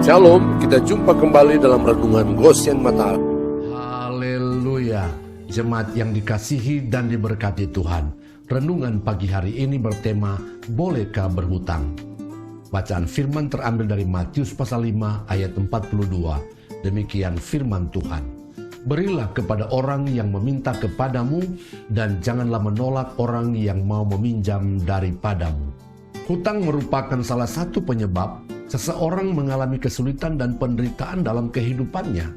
Shalom, kita jumpa kembali dalam Renungan Goshen Mata. Haleluya, jemaat yang dikasihi dan diberkati Tuhan. Renungan pagi hari ini bertema, bolehkah berhutang? Bacaan firman terambil dari Matius pasal 5 ayat 42. Demikian firman Tuhan. Berilah kepada orang yang meminta kepadamu, dan janganlah menolak orang yang mau meminjam daripadamu. Hutang merupakan salah satu penyebab seseorang mengalami kesulitan dan penderitaan dalam kehidupannya.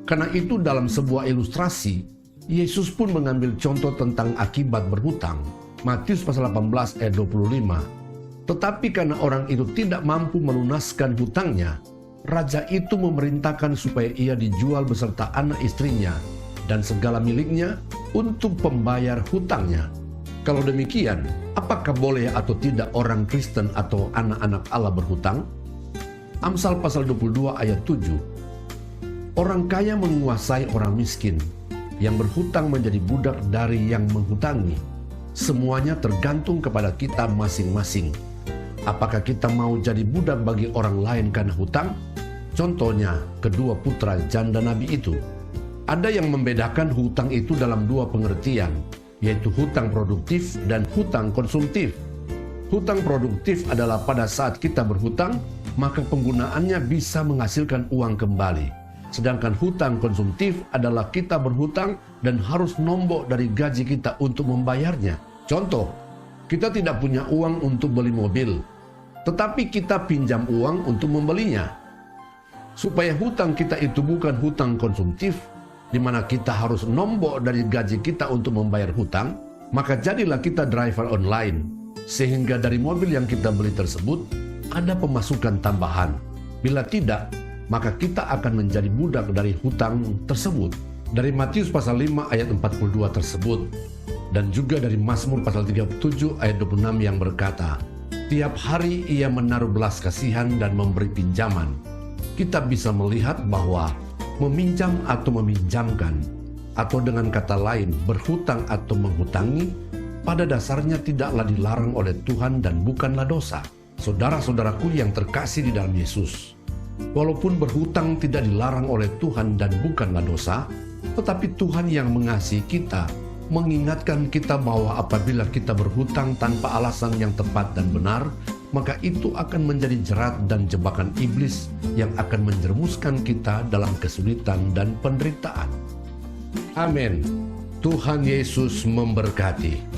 Karena itu dalam sebuah ilustrasi, Yesus pun mengambil contoh tentang akibat berhutang. Matius pasal 18 ayat 25. Tetapi karena orang itu tidak mampu melunaskan hutangnya, raja itu memerintahkan supaya ia dijual beserta anak istrinya dan segala miliknya untuk pembayar hutangnya. Kalau demikian, apakah boleh atau tidak orang Kristen atau anak-anak Allah berhutang? Amsal pasal 22 ayat 7. Orang kaya menguasai orang miskin, yang berhutang menjadi budak dari yang menghutangi. Semuanya tergantung kepada kita masing-masing. Apakah kita mau jadi budak bagi orang lain karena hutang? Contohnya, kedua putra janda Nabi itu. Ada yang membedakan hutang itu dalam dua pengertian, yaitu hutang produktif dan hutang konsumtif. Hutang produktif adalah pada saat kita berhutang, maka penggunaannya bisa menghasilkan uang kembali. Sedangkan hutang konsumtif adalah kita berhutang dan harus nombok dari gaji kita untuk membayarnya. Contoh, kita tidak punya uang untuk beli mobil, tetapi kita pinjam uang untuk membelinya. Supaya hutang kita itu bukan hutang konsumtif, di mana kita harus nombok dari gaji kita untuk membayar hutang, maka jadilah kita driver online. Sehingga dari mobil yang kita beli tersebut, ada pemasukan tambahan. Bila tidak, maka kita akan menjadi budak dari hutang tersebut. Dari Matius pasal 5 ayat 42 tersebut, dan juga dari Mazmur pasal 37 ayat 26 yang berkata, tiap hari ia menaruh belas kasihan dan memberi pinjaman. Kita bisa melihat bahwa meminjam atau meminjamkan, atau dengan kata lain berhutang atau menghutangi, pada dasarnya tidaklah dilarang oleh Tuhan dan bukanlah dosa. Saudara-saudaraku yang terkasih di dalam Yesus, walaupun berhutang tidak dilarang oleh Tuhan dan bukanlah dosa, tetapi Tuhan yang mengasihi kita mengingatkan kita bahwa apabila kita berhutang tanpa alasan yang tepat dan benar, maka itu akan menjadi jerat dan jebakan iblis yang akan menjerumuskan kita dalam kesulitan dan penderitaan. Amin. Tuhan Yesus memberkati.